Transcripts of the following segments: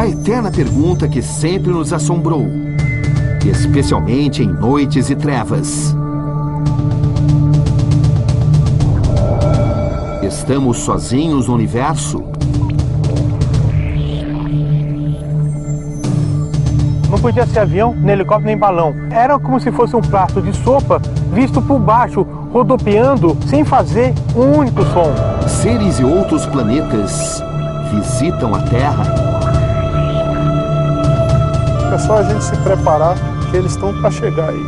eterna pergunta que sempre nos assombrou, especialmente em noites e trevas. Estamos sozinhos no universo? Não podia ser avião, nem helicóptero, nem balão. Era como se fosse um prato de sopa visto por baixo, rodopiando, sem fazer um único som. Seres de outros planetas visitam a Terra? É só a gente se preparar, que eles estão para chegar aí.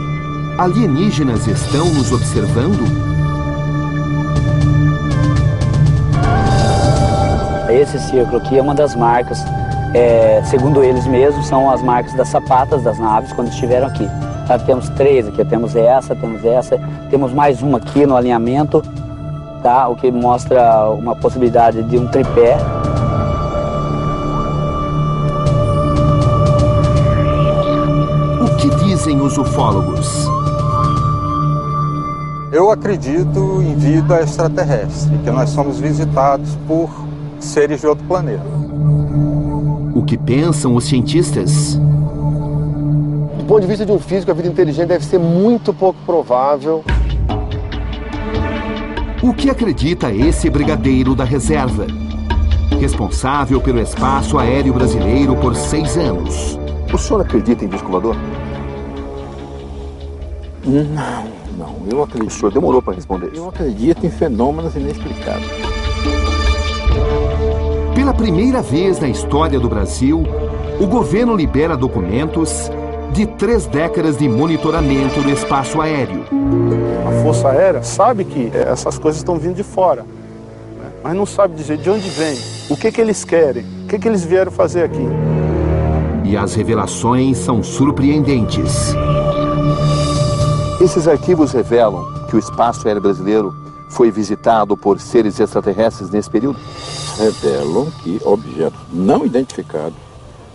Alienígenas estão nos observando? Esse círculo aqui é uma das marcas, segundo eles mesmos, são as marcas das sapatas das naves quando estiveram aqui. Tá, temos 3 aqui, temos essa, temos mais uma aqui no alinhamento, tá? O que mostra uma possibilidade de um tripé. O que dizem os ufólogos? Eu acredito em vida extraterrestre, que nós somos visitados por seres de outro planeta. O que pensam os cientistas? Do ponto de vista de um físico, a vida inteligente deve ser muito pouco provável. O que acredita esse brigadeiro da reserva? Responsável pelo espaço aéreo brasileiro por 6 anos. O senhor acredita em disco voador? Não, eu acredito. O senhor demorou para responder isso. Eu acredito em fenômenos inexplicados. Pela primeira vez na história do Brasil, o governo libera documentos de 3 décadas de monitoramento do espaço aéreo. A Força Aérea sabe que essas coisas estão vindo de fora, né? Mas não sabe dizer de onde vem, o que eles querem, o que eles vieram fazer aqui. E as revelações são surpreendentes. Esses arquivos revelam que o espaço aéreo brasileiro foi visitado por seres extraterrestres nesse período? Revelam que objetos não identificados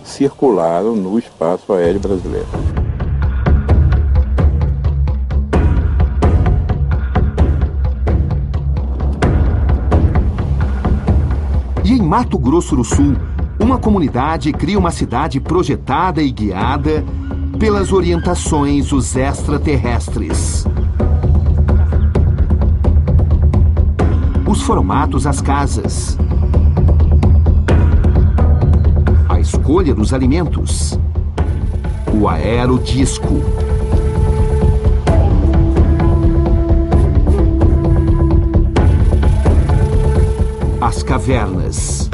circularam no espaço aéreo brasileiro. E em Mato Grosso do Sul, uma comunidade cria uma cidade projetada e guiada pelas orientações dos extraterrestres. Os formatos das casas, a escolha dos alimentos, o aerodisco, as cavernas,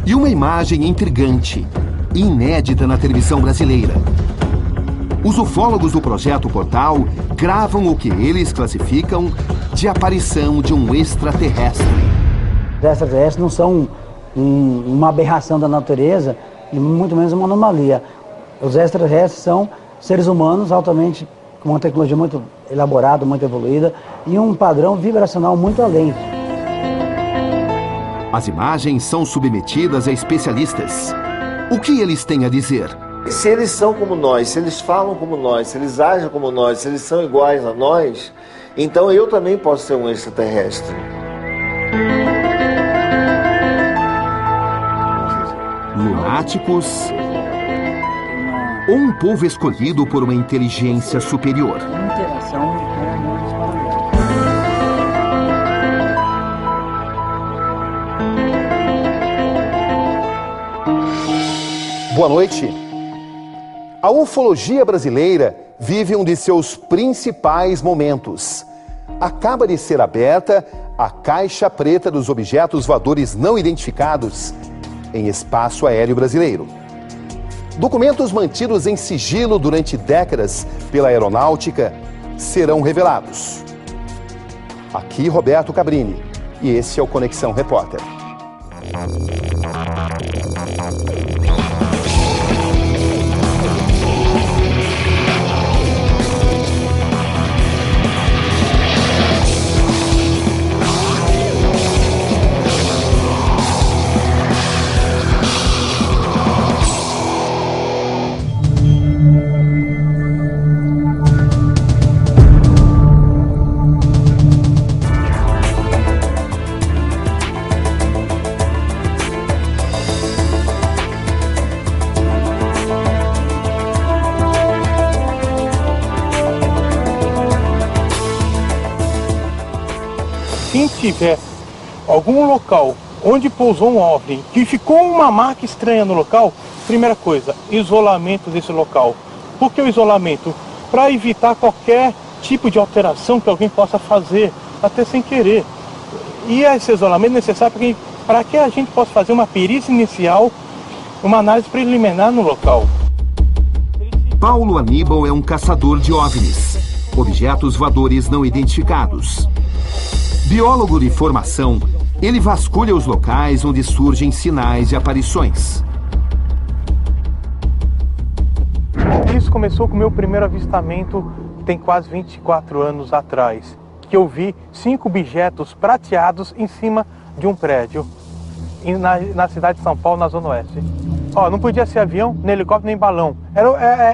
e uma imagem intrigante, inédita na televisão brasileira. Os ufólogos do Projeto Portal gravam o que eles classificam de aparição de um extraterrestre. Os extraterrestres não são uma aberração da natureza, e muito menos uma anomalia. Os extraterrestres são seres humanos altamente, com uma tecnologia muito elaborada, muito evoluída, e um padrão vibracional muito além. As imagens são submetidas a especialistas. O que eles têm a dizer? Se eles são como nós, se eles falam como nós, se eles agem como nós, se eles são iguais a nós, então eu também posso ser um extraterrestre. Lunáticos ou um povo escolhido por uma inteligência superior? Boa noite. A ufologia brasileira vive um de seus principais momentos. Acaba de ser aberta a caixa preta dos objetos voadores não identificados em espaço aéreo brasileiro. Documentos mantidos em sigilo durante décadas pela aeronáutica serão revelados. Aqui Roberto Cabrini e esse é o Conexão Repórter. quem tiver algum local onde pousou um OVNI, que ficou uma marca estranha no local, primeira coisa, isolamento desse local. Por que o isolamento? Para evitar qualquer tipo de alteração que alguém possa fazer, até sem querer. E esse isolamento é necessário para que a gente possa fazer uma perícia inicial, uma análise preliminar no local. Paulo Aníbal é um caçador de OVNIs, objetos voadores não identificados. Biólogo de formação, ele vasculha os locais onde surgem sinais de aparições. Isso começou com o meu primeiro avistamento, que tem quase 24 anos atrás, que eu vi 5 objetos prateados em cima de um prédio, na cidade de São Paulo, na Zona Oeste. Não podia ser avião, nem helicóptero, nem balão.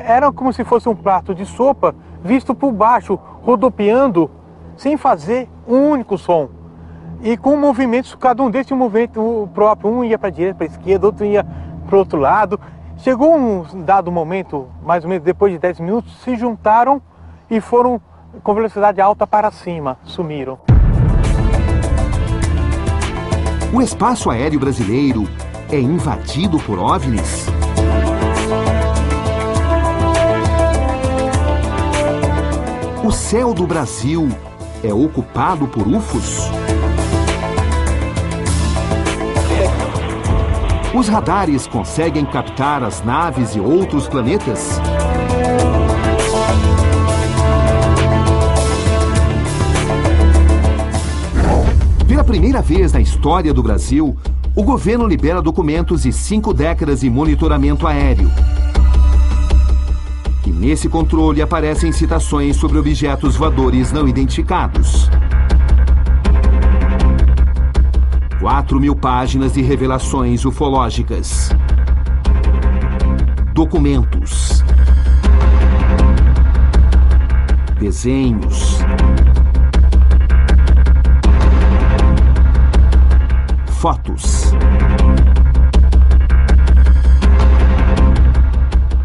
Era como se fosse um prato de sopa visto por baixo, rodopiando, sem fazer um único som. E com movimentos, cada um deles tinha um movimento próprio. Um ia para a direita, para a esquerda, outro ia para o outro lado. Chegou um dado momento, mais ou menos depois de 10 minutos, se juntaram e foram com velocidade alta para cima, sumiram. O espaço aéreo brasileiro é invadido por OVNIs? O céu do Brasil é ocupado por UFOs? Os radares conseguem captar as naves de outros planetas? Pela primeira vez na história do Brasil, o governo libera documentos de 5 décadas de monitoramento aéreo. E nesse controle aparecem citações sobre objetos voadores não identificados. 4.000 páginas de revelações ufológicas. Documentos. Desenhos. Fotos.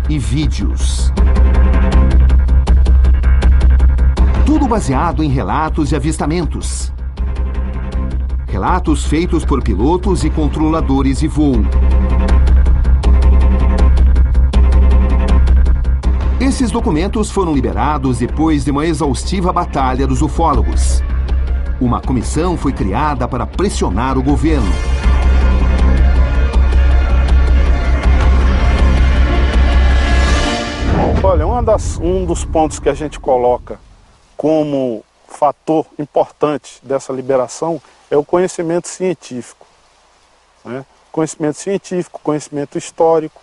E vídeos. Tudo baseado em relatos de avistamentos. Relatos feitos por pilotos e controladores de voo. Esses documentos foram liberados depois de uma exaustiva batalha dos ufólogos. Uma comissão foi criada para pressionar o governo. Olha, um dos pontos que a gente coloca como fator importante dessa liberação é o conhecimento científico, né? Conhecimento científico, conhecimento histórico,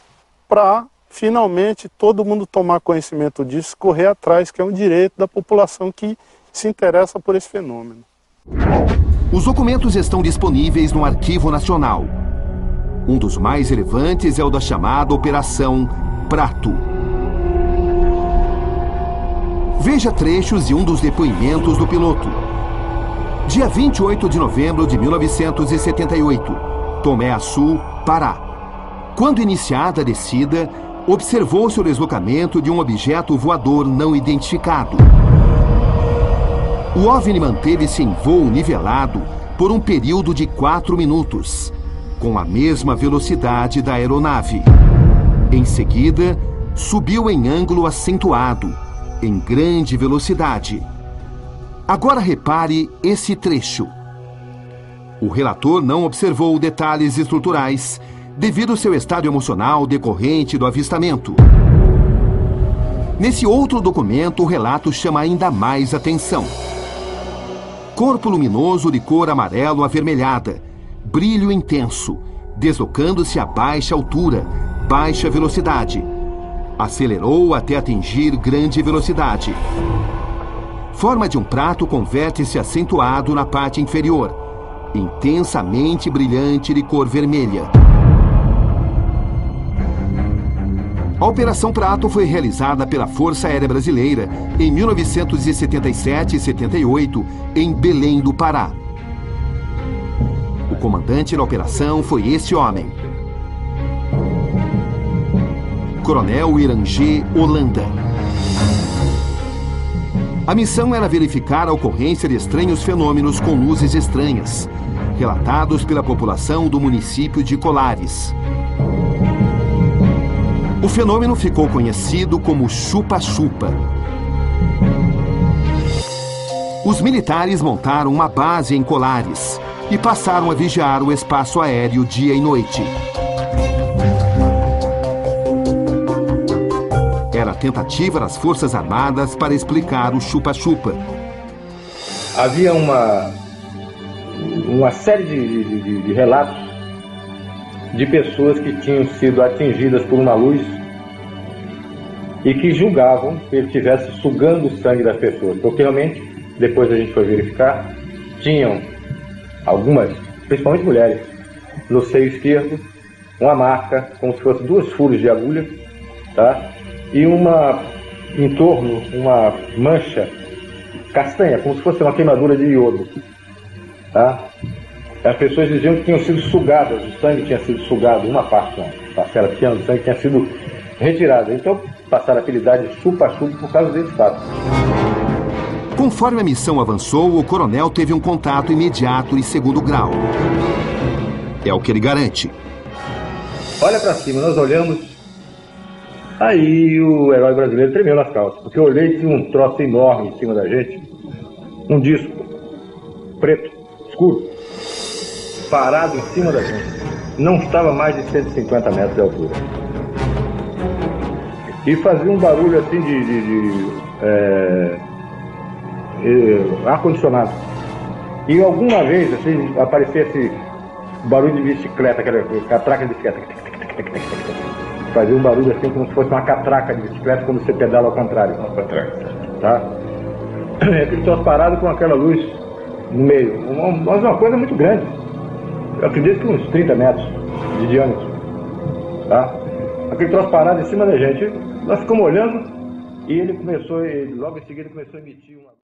para finalmente todo mundo tomar conhecimento disso, correr atrás, que é um direito da população que se interessa por esse fenômeno. Os documentos estão disponíveis no Arquivo Nacional. Um dos mais relevantes é o da chamada Operação Prato. Veja trechos de um dos depoimentos do piloto. Dia 28 de novembro de 1978, Tomé Açu, Pará. Quando iniciada a descida, observou-se o deslocamento de um objeto voador não identificado. O OVNI manteve-se em voo nivelado por um período de 4 minutos, com a mesma velocidade da aeronave. Em seguida, subiu em ângulo acentuado, em grande velocidade. Agora repare esse trecho. O relator não observou detalhes estruturais devido ao seu estado emocional decorrente do avistamento. Nesse outro documento, o relato chama ainda mais atenção. Corpo luminoso de cor amarelo avermelhada, brilho intenso, deslocando-se a baixa altura, baixa velocidade. Acelerou até atingir grande velocidade. Forma de um prato com vértice acentuado na parte inferior, intensamente brilhante de cor vermelha. A Operação Prato foi realizada pela Força Aérea Brasileira em 1977 e 78, em Belém do Pará. O comandante da operação foi esse homem. Coronel Irangê Holanda. A missão era verificar a ocorrência de estranhos fenômenos com luzes estranhas, relatados pela população do município de Colares. O fenômeno ficou conhecido como chupa-chupa. Os militares montaram uma base em Colares e passaram a vigiar o espaço aéreo dia e noite. Era a tentativa das Forças Armadas para explicar o chupa-chupa. Havia uma série de relatos de pessoas que tinham sido atingidas por uma luz e que julgavam que ele estivesse sugando o sangue das pessoas, porque realmente, depois a gente foi verificar, tinham algumas, principalmente mulheres, no seio esquerdo, uma marca como se fosse 2 furos de agulha, tá? E em torno, uma mancha castanha, como se fosse uma queimadura de iodo, tá? As pessoas diziam que tinham sido sugadas, o sangue tinha sido sugado, uma parcela pequena do sangue tinha sido retirada. Então passaram a apelidar de chupa-chupa por causa desse fato. Conforme a missão avançou, o coronel teve um contato imediato e segundo grau. É o que ele garante. Olha para cima, nós olhamos, aí o herói brasileiro tremeu nas calças, porque eu olhei e tinha um troço enorme em cima da gente, um disco preto, escuro, parado em cima da gente. Não estava mais de 150 metros de altura. E fazia um barulho assim ar-condicionado. E alguma vez assim, aparecia esse barulho de bicicleta, aquela catraca de bicicleta. Fazia um barulho assim como se fosse uma catraca de bicicleta quando você pedala ao contrário. Uma catraca. Tá? Aquele troço parado com aquela luz no meio. Uma coisa muito grande. Eu acredito que uns 30 metros de diâmetro. Tá? Aquele troço parado em cima da gente. Nós ficamos olhando e ele começou, logo em seguida começou a emitir uma...